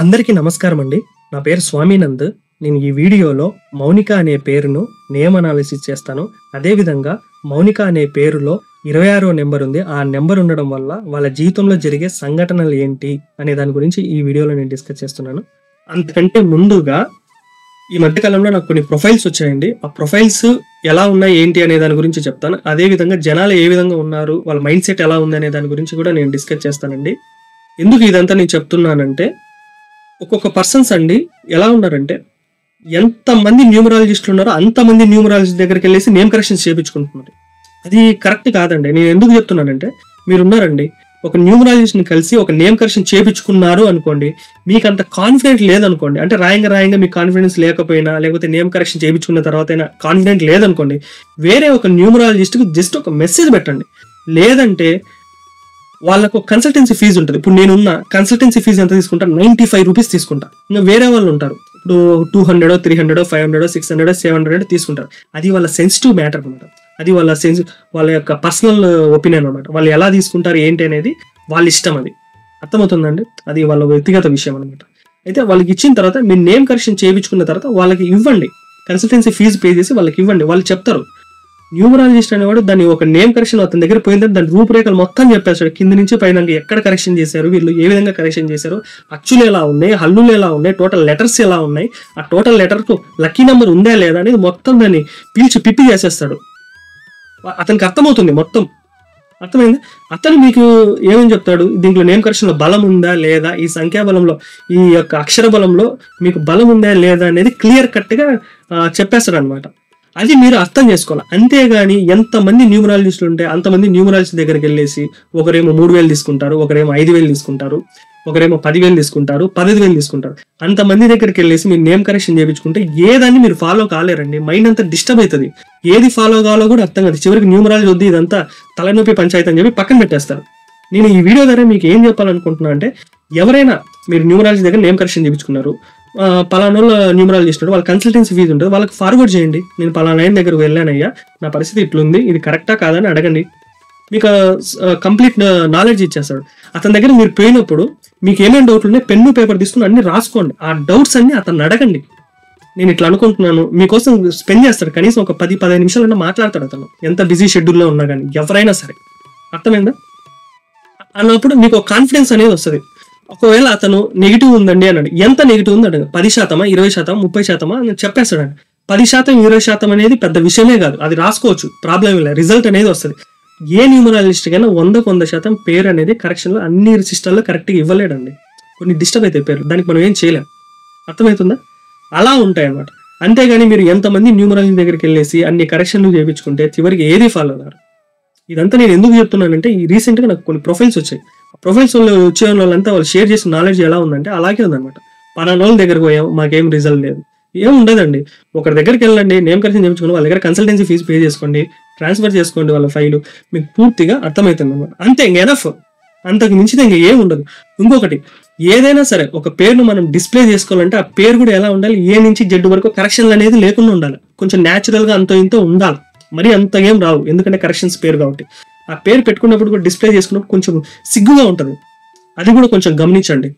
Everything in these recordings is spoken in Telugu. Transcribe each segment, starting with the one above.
అందరికీ నమస్కారం అండి. నా పేరు స్వామినంద్. నేను ఈ వీడియోలో మౌనిక అనే పేరును నేమ్ అనాలిసిస్ చేస్తాను. అదేవిధంగా మౌనిక అనే పేరులో 26వ నెంబర్ ఉంది. ఆ నెంబర్ ఉండడం వల్ల వాళ్ళ జీవితంలో జరిగే సంఘటనలు ఏంటి అనే దాని గురించి ఈ వీడియోలో నేను డిస్కస్ చేస్తున్నాను. అంతకంటే ముందుగా ఈ మధ్య కాలంలో నాకు కొన్ని ప్రొఫైల్స్ వచ్చాయండి. ఆ ప్రొఫైల్స్ ఎలా ఉన్నాయి ఏంటి అనే దాని గురించి చెప్తాను. అదేవిధంగా జనాలు ఏ విధంగా ఉన్నారు, వాళ్ళ మైండ్ సెట్ ఎలా ఉంది అనే దాని గురించి కూడా నేను డిస్కస్ చేస్తానండి. ఎందుకు ఇదంతా నేను చెప్తున్నానంటే, ఒక్కొక్క పర్సన్స్ అండి ఎలా ఉన్నారంటే, ఎంతమంది న్యూమరాలజిస్టులు ఉన్నారో అంతమంది న్యూమరాలజిస్ట్ దగ్గరికి వెళ్ళేసి నేమ్ కరెక్షన్స్ చేయించుకుంటున్నారు. అది కరెక్ట్ కాదండి. నేను ఎందుకు చెప్తున్నానంటే, మీరున్నారండి, ఒక న్యూమరాలజిస్ట్ని కలిసి ఒక నేమ్ కరెక్షన్ చేయించుకున్నారు అనుకోండి, మీకు అంత కాన్ఫిడెంట్ లేదనుకోండి, అంటే రాయంగా మీకు కాన్ఫిడెన్స్ లేకపోయినా, లేకపోతే నేమ్ కరెక్షన్ చేయించుకున్న తర్వాత అయినా కాన్ఫిడెంట్ లేదనుకోండి, వేరే ఒక న్యూమరాలజిస్ట్కి జస్ట్ ఒక మెసేజ్ పెట్టండి. లేదంటే వాళ్ళకు కన్సల్టెన్సీ ఫీజు ఉంటుంది. ఇప్పుడు నేనున్న కన్సల్టెన్సీ ఫీజు ఎంత తీసుకుంటా, 95 రూపీస్ తీసుకుంటా. ఇంకా వేరే వాళ్ళు ఉంటారు, ఇప్పుడు 200, 300, 500, 600, 700 తీసుకుంటారు. అది వాళ్ళ సెన్సిటివ్ మ్యాటర్ అనమాట. అది వాళ్ళ యొక్క పర్సనల్ ఒపీనియన్ అనమాట. వాళ్ళు ఎలా తీసుకుంటారు ఏంటి అనేది వాళ్ళ ఇష్టం. అది అర్థమవుతుందండి. అది వాళ్ళ వ్యక్తిగత విషయం అనమాట. అయితే వాళ్ళకి ఇచ్చిన తర్వాత మీరు నేమ్ కరెక్షన్ చేయించుకున్న తర్వాత వాళ్ళకి ఇవ్వండి. కన్సల్టెన్సీ ఫీజు పే చేసి వాళ్ళకి ఇవ్వండి. వాళ్ళు చెప్తారు. న్యూమరాలజిస్ట్ అనేవాడు దాన్ని ఒక నేమ్ కరెక్షన్ అతని దగ్గర పోయిందని దాని రూపురేఖలు మొత్తం చెప్పేస్తాడు. కింద నుంచి పైన ఎక్కడ కరెక్షన్ చేశారు, వీళ్ళు ఏ విధంగా కరెక్షన్ చేశారు, అచ్చులు ఎలా ఉన్నాయి, హల్లులు ఎలా ఉన్నాయి, టోటల్ లెటర్స్ ఎలా ఉన్నాయి, ఆ టోటల్ లెటర్కు లక్కీ నెంబర్ ఉందా లేదా అనేది మొత్తం దాన్ని పిప్పి చేసేస్తాడు. అతనికి అర్థమవుతుంది మొత్తం. అర్థమైంది. అతను మీకు ఏమని చెప్తాడు, దీంట్లో నేమ్ కరెక్షన్లో బలం ఉందా లేదా, ఈ సంఖ్యాబలంలో ఈ యొక్క అక్షర బలంలో మీకు బలం ఉందా లేదా అనేది క్లియర్ కట్గా చెప్పేస్తాడు అనమాట. అది మీరు అర్థం చేసుకోవాలి. అంతేగాని ఎంతమంది న్యూమరాలజిస్టులు ఉంటే అంతమంది న్యూమరాలజిస్ట్ దగ్గరికి వెళ్ళేసి ఒకరేమో 3,000 తీసుకుంటారు, ఒకరేమో 5,000 తీసుకుంటారు, ఒకరేమో 10,000 తీసుకుంటారు, 15,000 తీసుకుంటారు. అంతమంది దగ్గరికి వెళ్ళేసి మీరు నేమ్ కరెక్షన్ చేయించుకుంటే ఏదాన్ని మీరు ఫాలో కాలేరండి. మైండ్ అంతా డిస్టర్బ్ అవుతుంది. ఏది ఫాలో కావాలో కూడా అర్థం కాదు. చివరికి న్యూమరాలజీ వద్దు, ఇదంతా తలనొప్పి పంచాయతీ అని చెప్పి పక్కన పెట్టేస్తారు. నేను ఈ వీడియో ద్వారా మీకు ఏం చెప్పాలనుకుంటున్నా అంటే, ఎవరైనా మీరు న్యూమరాలజీ దగ్గర నేమ్ కరెక్షన్ చేయించుకున్నారు, పలానా న్యూమరాలజిస్ట్ వాళ్ళ కన్సల్టెన్సీ ఫీజు ఉంటుంది, వాళ్ళకి ఫార్వర్డ్ చేయండి. నేను పలానా ఆయన దగ్గరకు వెళ్ళానయ్యా, నా పరిస్థితి ఇట్లుంది, ఇది కరెక్టా కాదని అడగండి. మీకు కంప్లీట్ నాలెడ్జ్ ఇచ్చేస్తాడు. అతని దగ్గర మీరు పోయినప్పుడు మీకు ఏమేమి డౌట్లు ఉన్నాయి, పెన్ను పేపర్ తీసుకుని అన్ని రాసుకోండి. ఆ డౌట్స్ అన్ని అతను అడగండి. నేను ఇట్లా అనుకుంటున్నాను, మీకోసం స్పెండ్ చేస్తాడు. కనీసం ఒక 10-15 నిమిషాలన్నా మాట్లాడతాడు అతను, ఎంత బిజీ షెడ్యూల్లో ఉన్నా కానీ, ఎవరైనా సరే. అర్థమైందా? అన్నప్పుడు మీకు కాన్ఫిడెన్స్ అనేది వస్తుంది. ఒకవేళ అతను నెగిటివ్ ఉందండి అన్నాడు, ఎంత నెగిటివ్ ఉంది అడగ, 10%, 20%, 30% అని చెప్పేస్తాడు. 10%, 20% అనేది పెద్ద విషయమే కాదు, అది రాసుకోవచ్చు, ప్రాబ్లం లేదు. రిజల్ట్ అనేది వస్తుంది. ఏ న్యూమరాలజిస్ట్ కైనా 100% పేరు అనేది కరెక్షన్లో అన్ని సిస్టంలో కరెక్ట్గా ఇవ్వలేడండి. కొన్ని డిస్టర్బ్ అయితే పేర్లు, దానికి మనం ఏం చేయలేం. అర్థమవుతుందా? అలా ఉంటాయి అన్నమాట. అంతేగాని మీరు ఎంతమంది న్యూమరాలజీ దగ్గరికి వెళ్ళేసి అన్ని కరెక్షన్లు చేయించుకుంటే చివరికి ఏది ఫాలో అవ్వరు. ఇదంతా నేను ఎందుకు చెప్తున్నానంటే, ఈ రీసెంట్గా నాకు కొన్ని ప్రొఫైల్స్ వచ్చాయి. ప్రొఫైల్స్ వచ్చే వాళ్ళంతా వాళ్ళు షేర్ చేసిన నాలెడ్జ్ ఎలా ఉందంటే అలాగే ఉందన్నమాట. పలానా వాళ్ళ దగ్గరకు పోయాం, మాకేం రిజల్ట్ లేదు, ఏం ఉండదండి. ఒకరి దగ్గరికి వెళ్ళండి, నేమ్ కరెక్షన్ చేయించుకోండి, వాళ్ళ దగ్గర కన్సల్టెన్సీ ఫీజు పే చేసుకోండి, ట్రాన్స్ఫర్ చేసుకోండి వాళ్ళ ఫైలు, మీకు పూర్తిగా అర్థమవుతుంది అనమాట. అంతే, ఇంక ఎనఫ్. అంతకు మించితే ఇంక ఏం ఉండదు. ఇంకొకటి, ఏదైనా సరే ఒక పేరును మనం డిస్ప్లే చేసుకోవాలంటే ఆ పేరు కూడా ఎలా ఉండాలి, ఏ నుంచి జెడ్ వరకు కరెక్షన్లు అనేది లేకుండా ఉండాలి. కొంచెం న్యాచురల్గా అంతో ఇంతో ఉండాలి. మరి అంత ఏం రావు, ఎందుకంటే కరెక్షన్స్ పేరు కాబట్టి. ఆ పేరు పెట్టుకున్నప్పుడు కూడా డిస్ప్లే చేసుకున్నప్పుడు కొంచెం సిగ్గుగా ఉంటుంది. అది కూడా కొంచెం గమనించండి.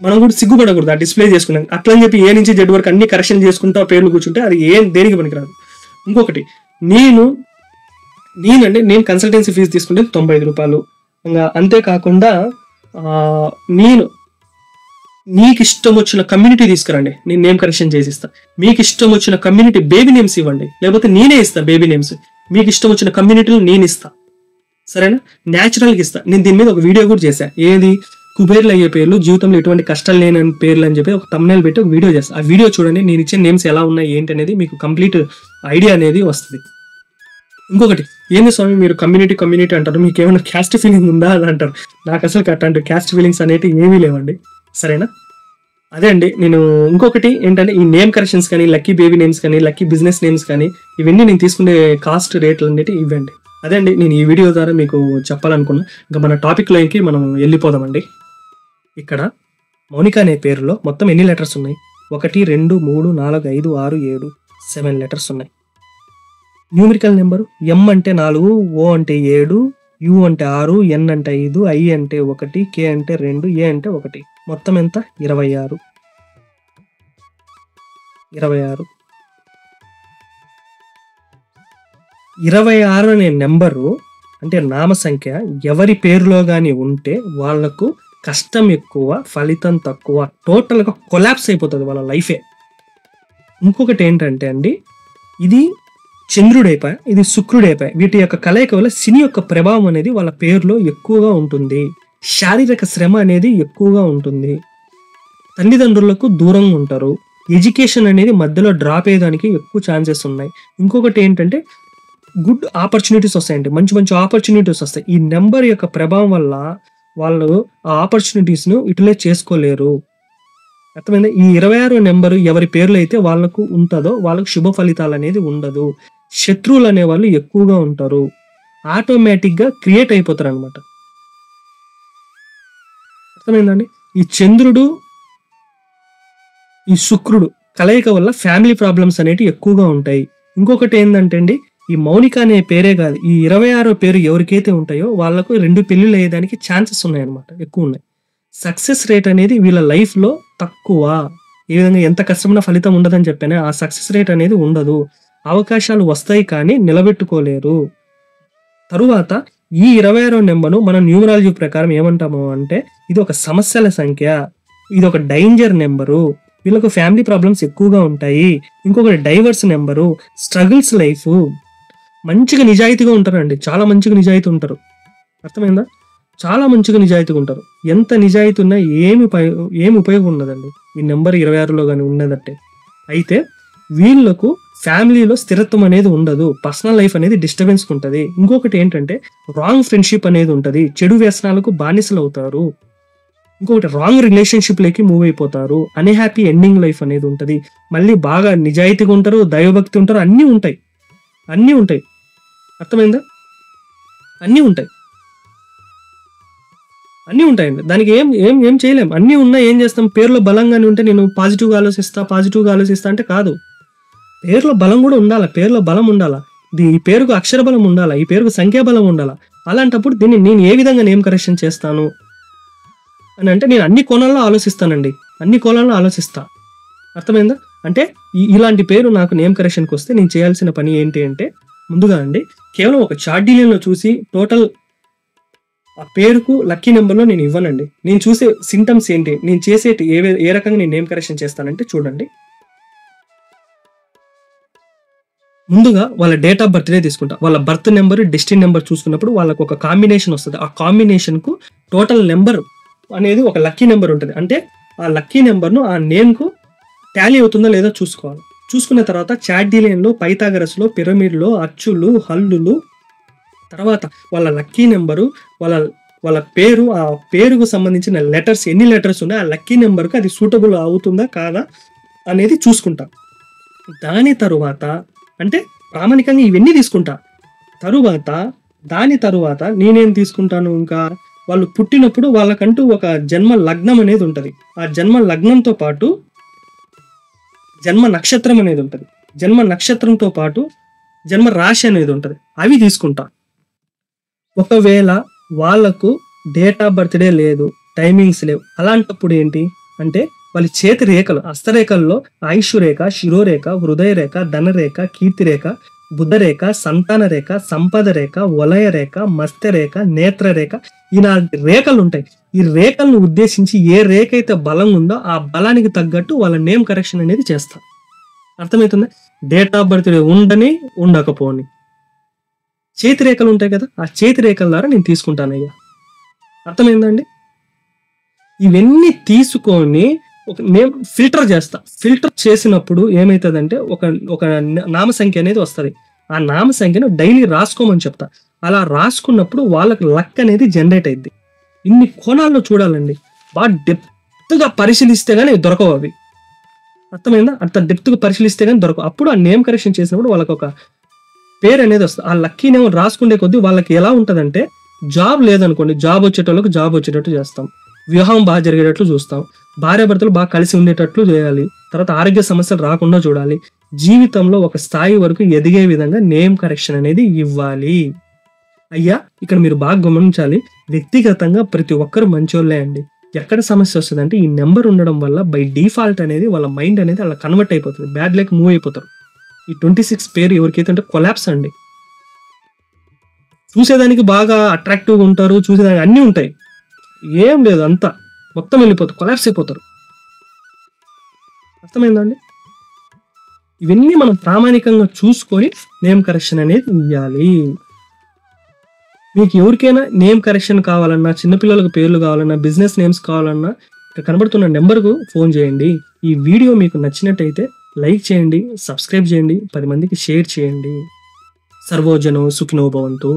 మనం కూడా సిగ్గుపడకూడదు ఆ డిస్ప్లే చేసుకున్నాం. అట్లా అని చెప్పి ఏ నుంచి జెడ్ వరకు అన్ని కరెక్షన్ చేసుకుంటా పేర్లు కూర్చుంటే అది దేనికి పనికిరాదు. ఇంకొకటి, నేను కన్సల్టెన్సీ ఫీజు తీసుకుంటే 95 రూపాయలు. ఇంకా అంతేకాకుండా నీకు ఇష్టం వచ్చిన కమ్యూనిటీ తీసుకురండి, నేను నేమ్ కరెక్షన్ చేసి ఇస్తాను. మీకు ఇష్టం వచ్చిన కమ్యూనిటీ బేబీ నేమ్స్ ఇవ్వండి, లేకపోతే నేనే ఇస్తాను బేబీ నేమ్స్. మీకు ఇష్టం వచ్చిన కమ్యూనిటీలు నేను ఇస్తాను, సరేనా? న్యాచురల్గా ఇస్తాను. నేను దీని మీద ఒక వీడియో కూడా చేశాను. ఏది, కుబేర్లు అయ్యే పేర్లు, జీవితంలో ఎటువంటి కష్టాలు లేని పేర్లు అని చెప్పి ఒక thumbnail పెట్టి ఒక వీడియో చేస్తాను. ఆ వీడియో చూడండి, నేను ఇచ్చే నేమ్స్ ఎలా ఉన్నాయి ఏంటి అనేది మీకు కంప్లీట్ ఐడియా అనేది వస్తుంది. ఇంకొకటి, ఏంది స్వామి మీరు కమ్యూనిటీ అంటారు, మీకు ఏమైనా క్యాస్ట్ ఫీలింగ్ ఉందా అని అంటారు. నాకు అసలు అట్లాంటి క్యాస్ట్ ఫీలింగ్స్ అనేవి ఏమీ లేవండి, సరేనా? అదే అండి. నేను ఇంకొకటి ఏంటంటే, ఈ నేమ్ కరెక్షన్స్ కానీ, లక్కీ బేబీ నేమ్స్ కానీ, లక్కీ బిజినెస్ నేమ్స్ కానీ, ఇవన్నీ నేను తీసుకునే కాస్ట్ రేట్లు అనేవి ఇవ్వండి. అదే అండి నేను ఈ వీడియో ద్వారా మీకు చెప్పాలనుకున్నా. ఇంకా మన టాపిక్లోకి మనం వెళ్ళిపోదామండి. ఇక్కడ మౌనిక అనే పేరులో మొత్తం ఎన్ని లెటర్స్ ఉన్నాయి? 1, 2, 3, 4, 5, 6, 7, 7 లెటర్స్ ఉన్నాయి. న్యూమరికల్ నెంబరు ఎం అంటే 4, ఓ అంటే 7, యు అంటే 6, ఎన్ అంటే 5, ఐ అంటే 1, కే అంటే 2, ఏ అంటే 1. మొత్తం ఎంత? 26. 26 26 అనే నెంబరు అంటే నామ సంఖ్య ఎవరి పేరులో కానీ ఉంటే వాళ్లకు కష్టం ఎక్కువ, ఫలితం తక్కువ, టోటల్గా కొలాప్స్ అయిపోతుంది వాళ్ళ లైఫే. ఇంకొకటి ఏంటంటే అండి, ఇది చంద్రుడైపోయి, ఇది శుక్రుడైపోయి, వీటి యొక్క కలయిక వల్ల శని యొక్క ప్రభావం అనేది వాళ్ళ పేరులో ఎక్కువగా ఉంటుంది. శారీరక శ్రమ అనేది ఎక్కువగా ఉంటుంది. తల్లిదండ్రులకు దూరంగా ఉంటారు. ఎడ్యుకేషన్ అనేది మధ్యలో డ్రాప్ అయ్యేదానికి ఎక్కువ ఛాన్సెస్ ఉన్నాయి. ఇంకొకటి ఏంటంటే గుడ్ ఆపర్చునిటీస్ వస్తాయండి, మంచి మంచి ఆపర్చునిటీస్ వస్తాయి. ఈ నెంబర్ యొక్క ప్రభావం వల్ల వాళ్ళు ఆ ఆపర్చునిటీస్ను యూటిలైజ్ చేసుకోలేరు. అర్థమైందా? ఈ 26 నెంబరు ఎవరి పేర్లు అయితే వాళ్ళకు ఉంటుందో వాళ్ళకు శుభ ఫలితాలు అనేది ఉండదు. శత్రువులు అనేవాళ్ళు ఎక్కువగా ఉంటారు. ఆటోమేటిక్గా క్రియేట్ అయిపోతారు అనమాట. అర్థమైందండి? ఈ చంద్రుడు, ఈ శుక్రుడు కలయిక వల్ల ఫ్యామిలీ ప్రాబ్లమ్స్ అనేవి ఎక్కువగా ఉంటాయి. ఇంకొకటి ఏంటంటే అండి, ఈ మౌనిక అనే పేరే కాదు, ఈ 26 పేరు ఎవరికైతే ఉంటాయో వాళ్ళకు 2 పెళ్లిళ్ళు అయ్యేదానికి ఛాన్సెస్ ఉన్నాయన్నమాట, ఎక్కువ ఉన్నాయి. సక్సెస్ రేట్ అనేది వీళ్ళ లైఫ్లో తక్కువ. ఈ విధంగా ఎంత కష్టమైన ఫలితం ఉండదని చెప్పానే, ఆ సక్సెస్ రేట్ అనేది ఉండదు. అవకాశాలు వస్తాయి కానీ నిలబెట్టుకోలేరు. తరువాత ఈ 26 నెంబర్ను మనం న్యూమరాలజీ ప్రకారం ఏమంటాము అంటే, ఇది ఒక సమస్యల సంఖ్య, ఇది ఒక డేంజర్ నెంబరు, వీళ్ళకు ఫ్యామిలీ ప్రాబ్లమ్స్ ఎక్కువగా ఉంటాయి. ఇంకొకటి డైవర్స్ నెంబరు, స్ట్రగుల్స్ లైఫ్. మంచిగా నిజాయితీగా ఉంటారండి, చాలా మంచిగా నిజాయితీ ఉంటారు. అర్థమైందా? చాలా మంచిగా నిజాయితీగా ఉంటారు. ఎంత నిజాయితీ ఉన్నా ఏమి ఉపయోగం ఉండదండి ఈ నెంబర్ 26లో కానీ ఉన్నదంటే. అయితే వీళ్ళకు ఫ్యామిలీలో స్థిరత్వం అనేది ఉండదు, పర్సనల్ లైఫ్ అనేది డిస్టర్బెన్స్ ఉంటుంది. ఇంకొకటి ఏంటంటే రాంగ్ ఫ్రెండ్షిప్ అనేది ఉంటుంది, చెడు వ్యసనాలకు బానిసలు అవుతారు. ఇంకొకటి రాంగ్ రిలేషన్షిప్లోకి మూవ్ అయిపోతారు, అన్హ్యాపీ ఎండింగ్ లైఫ్ అనేది ఉంటుంది. మళ్ళీ బాగా నిజాయితీగా ఉంటారు, దైవభక్తి ఉంటారు, అన్నీ ఉంటాయి. అర్థమైందా? అన్నీ ఉంటాయండి. దానికి ఏం చేయలేం. అన్నీ ఉన్నా ఏం చేస్తాం? పేర్లో బలంగానే ఉంటే నేను పాజిటివ్గా ఆలోచిస్తా అంటే కాదు. పేరులో బలం కూడా ఉండాలా, పేరులో బలం ఉండాలా, ఈ పేరుకు అక్షర బలం ఉండాలా, ఈ పేరుకు సంఖ్యాబలం ఉండాలా. అలాంటప్పుడు దీన్ని నేను ఏ విధంగా నేమ్ కరెక్షన్ చేస్తాను అని అంటే నేను అన్ని కోణాల్లో ఆలోచిస్తానండి, ఆలోచిస్తా. అర్థమైందా? అంటే ఇలాంటి పేరు నాకు నేమ్ కరెక్షన్కి వస్తే నేను చేయాల్సిన పని ఏంటి అంటే, ముందుగా అండి కేవలం ఒక చార్ట్ చూసి టోటల్ ఆ పేరుకు లక్కీ నెంబర్లో నేను ఇవ్వనండి. నేను చూసే సింటమ్స్ ఏంటి, నేను చేసేటి ఏ రకంగా నేను నేమ్ కరెక్షన్ చేస్తానంటే చూడండి. ముందుగా వాళ్ళ డేట్ ఆఫ్ బర్త్డే తీసుకుంటా. వాళ్ళ బర్త్ నెంబర్, డెస్టినీ నెంబర్ చూసుకున్నప్పుడు వాళ్ళకు ఒక కాంబినేషన్ వస్తుంది. ఆ కాంబినేషన్కు టోటల్ నెంబర్ అనేది ఒక లక్కీ నెంబర్ ఉంటుంది. అంటే ఆ లక్కీ నెంబర్ను ఆ నేమ్కు టాలీ అవుతుందో లేదో చూసుకోవాలి. చూసుకున్న తర్వాత చార్డీలియన్లో, పైథాగరస్లో, పిరమిడ్లో, అచ్చులు, హల్లులు, తర్వాత వాళ్ళ లక్కీ నెంబరు, వాళ్ళ పేరు, ఆ పేరుకు సంబంధించిన లెటర్స్ ఎన్ని లెటర్స్ ఉన్నాయో ఆ లక్కీ నెంబర్కి అది సూటబుల్ అవుతుందా కాదా అనేది చూసుకుంటా. దాని తరువాత అంటే ప్రామాణికంగా ఇవన్నీ తీసుకుంటా. దాని తరువాత నేనేం తీసుకుంటాను, ఇంకా వాళ్ళు పుట్టినప్పుడు వాళ్ళకంటూ ఒక జన్మ లగ్నం అనేది ఉంటుంది. ఆ జన్మ లగ్నంతో పాటు జన్మ నక్షత్రం అనేది ఉంటుంది. జన్మ నక్షత్రంతో పాటు జన్మ రాశి అనేది ఉంటుంది. అవి తీసుకుంటా. ఒకవేళ వాళ్ళకు డేట్ ఆఫ్ బర్త్డే లేదు, టైమింగ్స్ లేవు, అలాంటప్పుడు ఏంటి అంటే వాళ్ళ చేతి రేఖలు, హస్తరేఖల్లో ఆయుష్ రేఖ, శిరోరేఖ, హృదయ రేఖ, ధనరేఖ, కీర్తిరేఖ, బుధరేఖ, సంతాన రేఖ, సంపద రేఖ, వలయ రేఖ, మత్స్య రేఖ, నేత్ర రేఖ, ఈ 4 రేఖలు ఉంటాయి. ఈ రేఖలను ఉద్దేశించి ఏ రేఖ అయితే బలం ఉందో ఆ బలానికి తగ్గట్టు వాళ్ళ నేమ్ కరెక్షన్ అనేది చేస్తారు. అర్థమవుతుందా? డేట్ ఆఫ్ బర్త్డే ఉండని ఉండకపోని చేతి రేఖలు ఉంటాయి కదా, ఆ చేతి రేఖల ద్వారా నేను తీసుకుంటాను అయ్యా. అర్థమైందండి? ఇవన్నీ తీసుకొని ఒక నేమ్ ఫిల్టర్ చేస్తా. ఫిల్టర్ చేసినప్పుడు ఏమవుతుందంటే ఒక నామ సంఖ్య అనేది వస్తుంది. ఆ నామ సంఖ్యను డైలీ రాసుకోమని చెప్తా. అలా రాసుకున్నప్పుడు వాళ్ళకి లక్ అనేది జనరేట్ అయింది. ఇన్ని కోణాల్లో చూడాలండి, బాగా డెప్త్గా పరిశీలిస్తే కానీ దొరకవు అవి. అర్థమైందా? అంత డెప్త్గా పరిశీలిస్తే కానీ దొరకవు. అప్పుడు ఆ నేమ్ కరెక్షన్ చేసినప్పుడు వాళ్ళకి ఒక పేరు అనేది వస్తుంది. ఆ లక్కీ నేమ్ రాసుకునే కొద్దీ వాళ్ళకి ఎలా ఉంటుందంటే, జాబ్ లేదనుకోండి, జాబ్ వచ్చేటోళ్ళకి జాబ్ వచ్చేటట్టు చేస్తాం, వివాహం బాగా జరిగేటట్లు చూస్తాం, భార్యాభర్తలు బాగా కలిసి ఉండేటట్లు చేయాలి, తర్వాత ఆరోగ్య సమస్యలు రాకుండా చూడాలి, జీవితంలో ఒక స్థాయి వరకు ఎదిగే విధంగా నేమ్ కరెక్షన్ అనేది ఇవ్వాలి. అయ్యా ఇక్కడ మీరు బాగా గమనించాలి, వ్యక్తిగతంగా ప్రతి ఒక్కరు మంచోళ్ళే అండి. ఎక్కడ సమస్య వస్తదంటే, ఈ నంబర్ ఉండడం వల్ల బై డిఫాల్ట్ అనేది వాళ్ళ మైండ్ అనేది అలా కన్వర్ట్ అయిపోతది. బ్యాడ్ లక్ మూవ్ అయిపోతారు. ఈ 26 పేరు ఎవరికైతే ఉంటే కొలాప్స్ అండి. చూసేదానికి బాగా అట్రాక్టివ్‌గా ఉంటారు. చూసేదానికి అన్నీ ఉంటాయి. ఏం లేదు అంతా. మొత్తం వెళ్ళిపోతారు. కొలాప్స్ అయిపోతారు. అర్థమైందా అండి? ఇవన్నీ మనం ప్రామాణికంగా చూసుకొని నేమ్ కరెక్షన్ అనేది ఇయ్యాలి. మీకు ఎవరికైనా నేమ్ కరెక్షన్ కావాలన్నా, చిన్నపిల్లలకు పేర్లు కావాలన్నా, బిజినెస్ నేమ్స్ కావాలన్నా ఇక్కడ కనబడుతున్న నెంబర్‌కు ఫోన్ చేయండి. ఈ వీడియో మీకు నచ్చినట్టయితే లైక్ చేయండి, సబ్స్క్రైబ్ చేయండి, 10 మందికి షేర్ చేయండి. సర్వోజనో సుఖినో భవంతు.